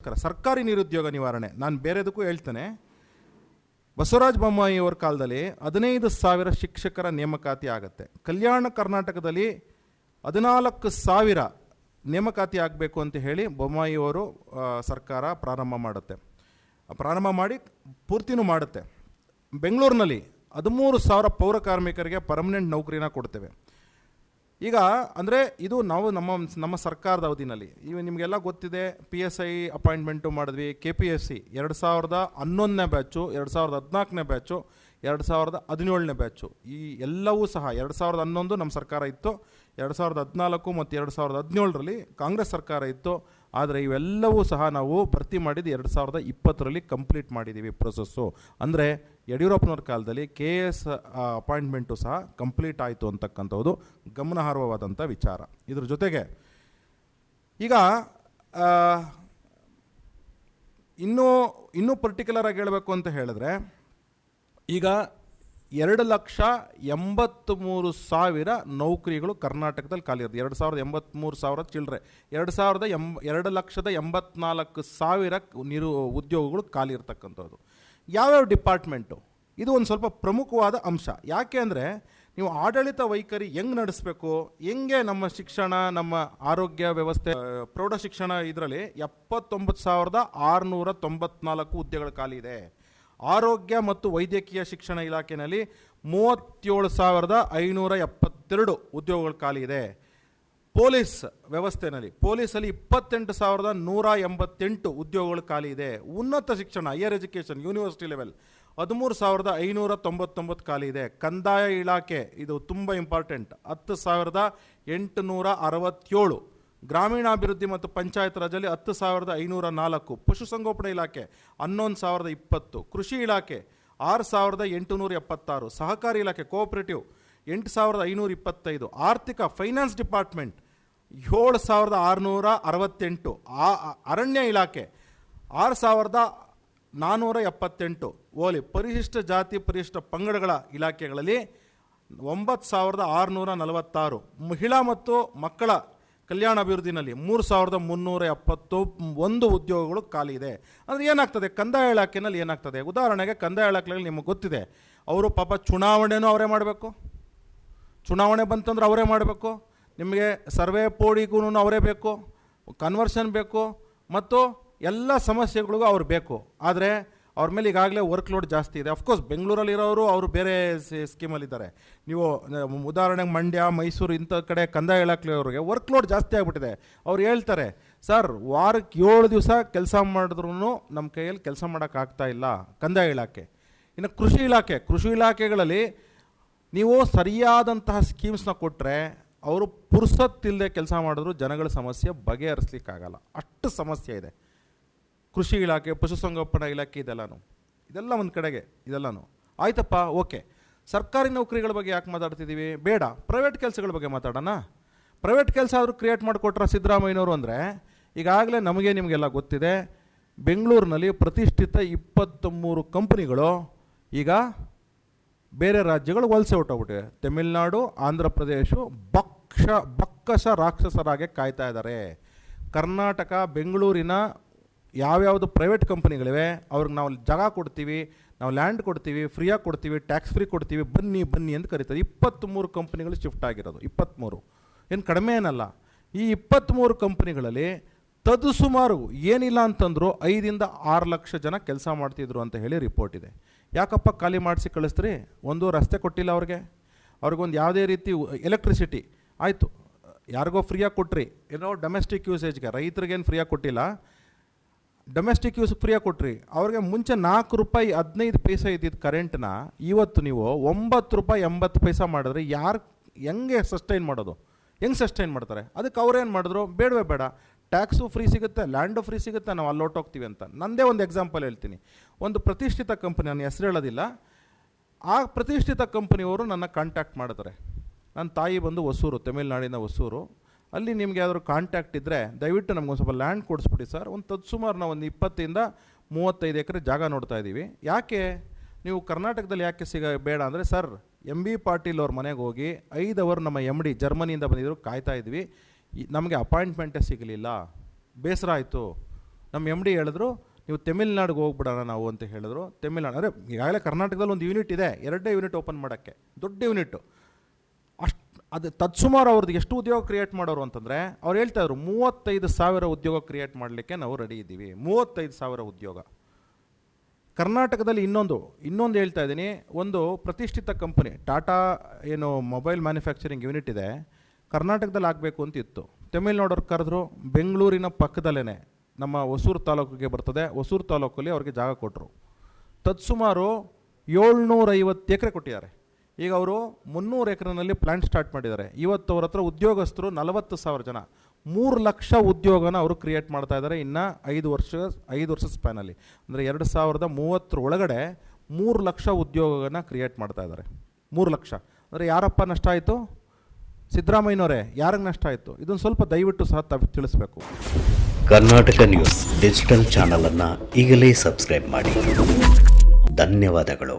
ಸರ್ಕಾರಿ ನಿರುದ್ಯೋಗ ನಿವಾರಣೆ ನಾನು ಬೇರೆದಕ್ಕೂ ಹೇಳ್ತೇನೆ. ಬಸವರಾಜ ಬೊಮ್ಮಾಯಿ ಅವರ ಕಾಲದಲ್ಲಿ 15,000 ಶಿಕ್ಷಕರ ನೇಮಕಾತಿ ಆಗುತ್ತೆ. ಕಲ್ಯಾಣ ಕರ್ನಾಟಕದಲ್ಲಿ 14,000 ನೇಮಕಾತಿ ಆಗಬೇಕು ಅಂತ ಹೇಳಿ ಬೊಮ್ಮಾಯಿ ಅವರು ಸರ್ಕಾರ ಪ್ರಾರಂಭ ಮಾಡಿ ಪೂರ್ತಿನೂ ಮಾಡುತ್ತೆ. ಬೆಂಗಳೂರಿನಲ್ಲಿ 13,000 ಪೌರ ಕಾರ್ಮಿಕರಿಗೆ ಪರ್ಮನೆಂಟ್ ನೌಕರಿನ ಕೊಡ್ತೇವೆ. ಈಗ ಅಂದರೆ ಇದು ನಾವು ನಮ್ಮ ಸರ್ಕಾರದ ಅವಧಿನಲ್ಲಿ ಈಗ ನಿಮಗೆಲ್ಲ ಗೊತ್ತಿದೆ. PSI ಅಪಾಯಿಂಟ್ಮೆಂಟು ಮಾಡಿದ್ವಿ. KPSC 2011ನೇ ಬ್ಯಾಚು, 2014ನೇ ಬ್ಯಾಚು, 2017ನೇ ಬ್ಯಾಚು. ಈ ಎಲ್ಲವೂ ಸಹ 2011 ನಮ್ಮ ಸರ್ಕಾರ ಇತ್ತು, 2014 ಮತ್ತು 2017ರಲ್ಲಿ ಕಾಂಗ್ರೆಸ್ ಸರ್ಕಾರ ಇತ್ತು. ಆದರೆ ಇವೆಲ್ಲವೂ ಸಹ ನಾವು ಭರ್ತಿ ಮಾಡಿದ್ದು 2020ರಲ್ಲಿ ಕಂಪ್ಲೀಟ್ ಮಾಡಿದ್ದೀವಿ ಪ್ರೊಸೆಸ್ಸು. ಅಂದರೆ ಯಡಿಯೂರಪ್ಪನವ್ರ ಕಾಲದಲ್ಲಿ KS ಅಪಾಯಿಂಟ್ಮೆಂಟು ಸಹ ಕಂಪ್ಲೀಟ್ ಆಯಿತು ಅಂತಕ್ಕಂಥದ್ದು ಗಮನಾರ್ಹವಾದಂಥ ವಿಚಾರ. ಇದ್ರ ಜೊತೆಗೆ ಈಗ ಇನ್ನೂ ಪರ್ಟಿಕ್ಯುಲರಾಗಿ ಹೇಳಬೇಕು ಅಂತ ಹೇಳಿದ್ರೆ, ಈಗ 2,83,000 ನೌಕರಿಗಳು ಕರ್ನಾಟಕದಲ್ಲಿ ಖಾಲಿ ಇರುತ್ತೆ. 2,83,000 ಚಿಲ್ಲರೆ, 2,84,000 ಉದ್ಯೋಗಗಳು ಖಾಲಿ ಇರ್ತಕ್ಕಂಥದ್ದು. ಯಾವ್ಯಾವ ಡಿಪಾರ್ಟ್ಮೆಂಟು, ಇದು ಒಂದು ಸ್ವಲ್ಪ ಪ್ರಮುಖವಾದ ಅಂಶ. ಯಾಕೆ ಅಂದರೆ ನೀವು ಆಡಳಿತ ವೈಖರಿ ಹೆಂಗೆ ನಡೆಸಬೇಕು, ಹೆಂಗೆ ನಮ್ಮ ಶಿಕ್ಷಣ, ನಮ್ಮ ಆರೋಗ್ಯ ವ್ಯವಸ್ಥೆ, ಪ್ರೌಢ ಶಿಕ್ಷಣ ಇದರಲ್ಲಿ 79,694 ಹುದ್ದೆಗಳು ಖಾಲಿ ಇದೆ. ಆರೋಗ್ಯ ಮತ್ತು ವೈದ್ಯಕೀಯ ಶಿಕ್ಷಣ ಇಲಾಖೆಯಲ್ಲಿ 37,572 ಉದ್ಯೋಗಗಳು ಖಾಲಿ ಇದೆ. ಪೊಲೀಸ್ ವ್ಯವಸ್ಥೆಯಲ್ಲಿ ಪೊಲೀಸಲ್ಲಿ 28,188 ಉದ್ಯೋಗಗಳು ಖಾಲಿ ಇದೆ. ಉನ್ನತ ಶಿಕ್ಷಣ, ಹೈಯರ್ ಎಜುಕೇಷನ್, ಯೂನಿವರ್ಸಿಟಿ ಲೆವೆಲ್ 13,599 ಖಾಲಿ ಇದೆ. ಕಂದಾಯ ಇಲಾಖೆ, ಇದು ತುಂಬ ಇಂಪಾರ್ಟೆಂಟ್, 10,867. ಗ್ರಾಮೀಣಾಭಿವೃದ್ಧಿ ಮತ್ತು ಪಂಚಾಯತ್ ರಾಜಲ್ಲಿ 10,504. ಪಶುಸಂಗೋಪನಾ ಇಲಾಖೆ 11,020. ಕೃಷಿ ಇಲಾಖೆ 6,876. ಸಹಕಾರಿ ಇಲಾಖೆ ಕೋಆಪರೇಟಿವ್ 8,525. ಆರ್ಥಿಕ ಫೈನಾನ್ಸ್ ಡಿಪಾರ್ಟ್ಮೆಂಟ್ 7,668. ಅರಣ್ಯ ಇಲಾಖೆ 6,478. ಓಲಿ ಪರಿಶಿಷ್ಟ ಜಾತಿ ಪರಿಶಿಷ್ಟ ಪಂಗಡಗಳ ಇಲಾಖೆಗಳಲ್ಲಿ 9,646. ಮಹಿಳಾ ಮತ್ತು ಮಕ್ಕಳ ಕಲ್ಯಾಣ ಅಭಿವೃದ್ಧಿನಲ್ಲಿ 3,371 ಉದ್ಯೋಗಗಳು ಖಾಲಿ ಇದೆ. ಅಂದರೆ ಏನಾಗ್ತದೆ, ಕಂದಾಯ ಇಲಾಖೆಯಲ್ಲಿ ಏನಾಗ್ತದೆ, ಉದಾಹರಣೆಗೆ ಕಂದಾಯ ಇಲಾಖೆಯಲ್ಲಿ ನಿಮಗೆ ಗೊತ್ತಿದೆ, ಅವರು ಪಾಪ ಚುನಾವಣೆನೂ ಅವರೇ ಮಾಡಬೇಕು, ಚುನಾವಣೆ ಬಂತಂದ್ರೆ ಅವರೇ ಮಾಡಬೇಕು, ನಿಮಗೆ ಸರ್ವೆ ಪೋಡಿಗೂ ಅವರೇ ಬೇಕು, ಕನ್ವರ್ಷನ್ ಬೇಕು, ಮತ್ತು ಎಲ್ಲ ಸಮಸ್ಯೆಗಳಿಗೂ ಅವ್ರು ಬೇಕು. ಆದರೆ ಅವ್ರ ಮೇಲೆ ಈಗಾಗಲೇ ವರ್ಕ್ ಲೋಡ್ ಜಾಸ್ತಿ ಇದೆ. ಅಫ್ಕೋರ್ಸ್ ಬೆಂಗಳೂರಲ್ಲಿರೋರು ಅವರು ಬೇರೆ ಸ್ಕೀಮಲ್ಲಿದ್ದಾರೆ. ನೀವು ಉದಾಹರಣೆಗೆ ಮಂಡ್ಯ, ಮೈಸೂರು ಇಂಥ ಕಡೆ ಕಂದಾಯ ಇಲಾಖೆಯವರಿಗೆ ವರ್ಕ್ ಲೋಡ್ ಜಾಸ್ತಿ ಆಗಿಬಿಟ್ಟಿದೆ. ಅವ್ರು ಹೇಳ್ತಾರೆ, ಸರ್ ವಾರಕ್ಕೆ 7 ದಿವಸ ಕೆಲಸ ಮಾಡಿದ್ರೂ ನಮ್ಮ ಕೈಯಲ್ಲಿ ಕೆಲಸ ಮಾಡೋಕ್ಕಾಗ್ತಾ ಇಲ್ಲ ಕಂದಾಯ ಇಲಾಖೆ. ಇನ್ನು ಕೃಷಿ ಇಲಾಖೆಗಳಲ್ಲಿ ನೀವು ಸರಿಯಾದಂತಹ ಸ್ಕೀಮ್ಸ್ನ ಕೊಟ್ಟರೆ ಅವರು ಪುರ್ಸತ್ತಿಲ್ಲದೆ ಕೆಲಸ ಮಾಡಿದ್ರು ಜನಗಳ ಸಮಸ್ಯೆ ಬಗೆಹರಿಸ್ಲಿಕ್ಕಾಗಲ್ಲ, ಅಷ್ಟು ಸಮಸ್ಯೆ ಇದೆ. ಕೃಷಿ ಇಲಾಖೆ, ಪಶುಸಂಗೋಪನಾ ಇಲಾಖೆ, ಇದೆಲ್ಲ ಒಂದು ಕಡೆಗೆ ಇದೆಲ್ಲನೂ ಆಯ್ತಪ್ಪ, ಓಕೆ. ಸರ್ಕಾರಿ ನೌಕರಿಗಳ ಬಗ್ಗೆ ಯಾಕೆ ಮಾತಾಡ್ತಿದ್ದೀವಿ? ಬೇಡ, ಪ್ರೈವೇಟ್ ಕೆಲಸಗಳ ಬಗ್ಗೆ ಮಾತಾಡೋಣ. ಪ್ರೈವೇಟ್ ಕೆಲಸ ಆದರೂ ಕ್ರಿಯೇಟ್ ಮಾಡಿಕೊಟ್ರ ಸಿದ್ದರಾಮಯ್ಯನವರು. ಅಂದರೆ ಈಗಾಗಲೇ ನಿಮಗೆಲ್ಲ ಗೊತ್ತಿದೆ, ಬೆಂಗಳೂರಿನಲ್ಲಿ ಪ್ರತಿಷ್ಠಿತ 23 ಕಂಪನಿಗಳು ಈಗ ಬೇರೆ ರಾಜ್ಯಗಳು ವಲಸೆ ಹೊಟ್ಟೋಗ್ಬಿಟ್ಟಿವೆ. ತಮಿಳುನಾಡು, ಆಂಧ್ರ ಪ್ರದೇಶ ಬಕ್ಕಸ ರಾಕ್ಷಸರಾಗೆ ಕಾಯ್ತಾ ಇದ್ದಾರೆ. ಕರ್ನಾಟಕ, ಬೆಂಗಳೂರಿನ ಯಾವ್ಯಾವುದು ಪ್ರೈವೇಟ್ ಕಂಪನಿಗಳಿವೆ ಅವ್ರಿಗೆ ನಾವು ಜಾಗ ಕೊಡ್ತೀವಿ, ನಾವು ಲ್ಯಾಂಡ್ ಕೊಡ್ತೀವಿ, ಫ್ರೀಯಾಗಿ ಕೊಡ್ತೀವಿ, ಟ್ಯಾಕ್ಸ್ ಫ್ರೀ ಕೊಡ್ತೀವಿ, ಬನ್ನಿ ಅಂತ ಕರೀತಾರೆ. 23 ಕಂಪನಿಗಳು ಶಿಫ್ಟ್ ಆಗಿರೋದು. 23 ಏನು ಕಡಿಮೆ ಏನಲ್ಲ. ಈ 23 ಕಂಪನಿಗಳಲ್ಲಿ ತದುಸುಮಾರು ಏನಿಲ್ಲ ಅಂತಂದ್ರು 5-6 ಲಕ್ಷ ಜನ ಕೆಲಸ ಮಾಡ್ತಿದ್ರು ಅಂತ ಹೇಳಿ ರಿಪೋರ್ಟ್ ಇದೆ. ಯಾಕಪ್ಪ ಖಾಲಿ ಮಾಡಿಸಿ ಕಳಿಸ್ತೀರಿ? ಒಂದು ರಸ್ತೆ ಕೊಟ್ಟಿಲ್ಲ ಅವ್ರಿಗೊಂದು ಯಾವುದೇ ರೀತಿ ಎಲೆಕ್ಟ್ರಿಸಿಟಿ ಆಯಿತು, ಯಾರಿಗೋ ಫ್ರೀಯಾಗಿ ಕೊಟ್ರಿ, ಏನೋ ಡೊಮೆಸ್ಟಿಕ್ ಯೂಸೇಜ್ಗೆ, ರೈತರಿಗೇನು ಫ್ರೀಯಾಗಿ ಕೊಟ್ಟಿಲ್ಲ, ಡೊಮೆಸ್ಟಿಕ್ ಯೂಸ್ ಫ್ರೀಯಾಗಿ ಕೊಟ್ರಿ. ಅವ್ರಿಗೆ ಮುಂಚೆ 4 ರೂಪಾಯಿ 15 ಪೈಸೆ ಇದ್ದಿದ್ದು ಕರೆಂಟ್ನ ಇವತ್ತು ನೀವು 9 ರೂಪಾಯಿ 80 ಪೈಸೆ ಮಾಡಿದ್ರೆ ಹೆಂಗೆ ಸಸ್ಟೈನ್ ಮಾಡೋದು? ಹೆಂಗೆ ಸಸ್ಟೈನ್ ಮಾಡ್ತಾರೆ? ಅದಕ್ಕೆ ಅವ್ರೇನು ಮಾಡಿದ್ರು, ಬೇಡವೇ ಬೇಡ, ಟ್ಯಾಕ್ಸು ಫ್ರೀ ಸಿಗುತ್ತೆ, ಲ್ಯಾಂಡು ಫ್ರೀ ಸಿಗುತ್ತೆ, ನಾವು ಅಲ್ಲಿ ಹೊರ್ಟೋಗ್ತೀವಿ ಅಂತ. ನನ್ನದೇ ಒಂದು ಎಕ್ಸಾಂಪಲ್ ಹೇಳ್ತೀನಿ. ಒಂದು ಪ್ರತಿಷ್ಠಿತ ಕಂಪನಿ, ನಾನು ಹೆಸರು ಹೇಳೋದಿಲ್ಲ, ಆ ಪ್ರತಿಷ್ಠಿತ ಕಂಪನಿಯವರು ನನ್ನ ಕಾಂಟ್ಯಾಕ್ಟ್ ಮಾಡಿದ್ರೆ, ನನ್ನ ತಾಯಿ ಬಂದು ಹೊಸೂರು, ತಮಿಳ್ನಾಡಿನ ಹೊಸೂರು, ಅಲ್ಲಿ ನಿಮ್ಗೆ ಯಾವ್ದಾದ್ರು ಕಾಂಟ್ಯಾಕ್ಟ್ ಇದ್ದರೆ ದಯವಿಟ್ಟು ನಮ್ಗೊಂದು ಸ್ವಲ್ಪ ಲ್ಯಾಂಡ್ ಕೊಡಿಸ್ಬಿಡಿ ಸರ್. ತತ್ಸುಮಾರು ನಾವು ಒಂದು 20-35 ಎಕರೆ ಜಾಗ ನೋಡ್ತಾ ಇದ್ದೀವಿ. ಯಾಕೆ ನೀವು ಕರ್ನಾಟಕದಲ್ಲಿ ಯಾಕೆ ಬೇಡ ಅಂದರೆ, ಸರ್ MB ಪಾಟೀಲ್ ಅವ್ರ ಮನೆಗೆ ಹೋಗಿ 5 ಅವರ್ ನಮ್ಮ MD ಜರ್ಮನಿಯಿಂದ ಬಂದಿದ್ರು, ಕಾಯ್ತಾ ಇದ್ವಿ, ನಮಗೆ ಅಪಾಯಿಂಟ್ಮೆಂಟೇ ಸಿಗಲಿಲ್ಲ, ಬೇಸರ ಆಯಿತು, ನಮ್ಮ MD ಹೇಳಿದ್ರು ನೀವು ತಮಿಳ್ನಾಡಿಗೆ ಹೋಗ್ಬಿಡೋಣ ನಾವು ಅಂತ ಹೇಳಿದ್ರು. ತಮಿಳ್ನಾಡು ಅಂದರೆ ಈಗಾಗಲೇ ಕರ್ನಾಟಕದಲ್ಲಿ ಒಂದು ಯೂನಿಟ್ ಇದೆ, 2 ಯೂನಿಟ್ ಓಪನ್ ಮಾಡೋಕ್ಕೆ, ದೊಡ್ಡ ಯೂನಿಟ್ಟು. ಅಷ್ಟು ಅದು ತತ್ಸುಮಾರು ಅವ್ರದ್ದು ಎಷ್ಟು ಉದ್ಯೋಗ ಕ್ರಿಯೇಟ್ ಮಾಡೋರು ಅಂತಂದರೆ ಅವ್ರು ಹೇಳ್ತಾಯಿದ್ರು 35,000 ಉದ್ಯೋಗ ಕ್ರಿಯೇಟ್ ಮಾಡಲಿಕ್ಕೆ ನಾವು ರೆಡಿ ಇದ್ದೀವಿ. 35,000 ಉದ್ಯೋಗ. ಕರ್ನಾಟಕದಲ್ಲಿ ಇನ್ನೊಂದು ಹೇಳ್ತಾ ಇದ್ದೀನಿ, ಒಂದು ಪ್ರತಿಷ್ಠಿತ ಕಂಪನಿ ಟಾಟಾ ಏನು ಮೊಬೈಲ್ ಮ್ಯಾನುಫ್ಯಾಕ್ಚರಿಂಗ್ ಯೂನಿಟ್ ಇದೆ, ಕರ್ನಾಟಕದಲ್ಲಿ ಆಗಬೇಕು ಅಂತ ಇತ್ತು. ತಮಿಳ್ನಾಡವ್ರು ಕರೆದ್ರು, ಬೆಂಗಳೂರಿನ ಪಕ್ಕದಲ್ಲೇ ನಮ್ಮ ಹೊಸೂರು ತಾಲೂಕಿಗೆ ಬರ್ತದೆ, ಹೊಸೂರು ತಾಲೂಕಲ್ಲಿ ಅವ್ರಿಗೆ ಜಾಗ ಕೊಟ್ಟರು. ತತ್ಸುಮಾರು 750 ಎಕರೆ ಕೊಟ್ಟಿದ್ದಾರೆ. ಈಗ ಅವರು 300 ಎಕರೆನಲ್ಲಿ ಪ್ಲ್ಯಾಂಟ್ ಸ್ಟಾರ್ಟ್ ಮಾಡಿದ್ದಾರೆ. ಇವತ್ತು ಅವ್ರ ಹತ್ರ ಉದ್ಯೋಗಸ್ಥರು 40,000 ಜನ, 3 ಲಕ್ಷ ಉದ್ಯೋಗನ ಅವರು ಕ್ರಿಯೇಟ್ ಮಾಡ್ತಾ ಇದ್ದಾರೆ. ಇನ್ನು 5 ವರ್ಷ ಸ್ಪ್ಯಾನಲ್ಲಿ, ಅಂದರೆ 2030 ಒಳಗಡೆ 3 ಲಕ್ಷ ಉದ್ಯೋಗನ ಕ್ರಿಯೇಟ್ ಮಾಡ್ತಾ ಇದ್ದಾರೆ. 3 ಲಕ್ಷ ಅಂದರೆ ಯಾರಪ್ಪ ನಷ್ಟ ಆಯಿತು? ಸಿದ್ದರಾಮಯ್ಯನವರೇ. ಯಾರಿಗೆ ನಷ್ಟ ಆಯಿತು? ಇದನ್ನು ಸ್ವಲ್ಪ ದಯವಿಟ್ಟು ಸಹ ತಿಳಿಸ್ಬೇಕು. ಕರ್ನಾಟಕ ನ್ಯೂಸ್ ಡಿಜಿಟಲ್ ಚಾನಲನ್ನು ಈಗಲೇ ಸಬ್ಸ್ಕ್ರೈಬ್ ಮಾಡಿ. ಧನ್ಯವಾದಗಳು.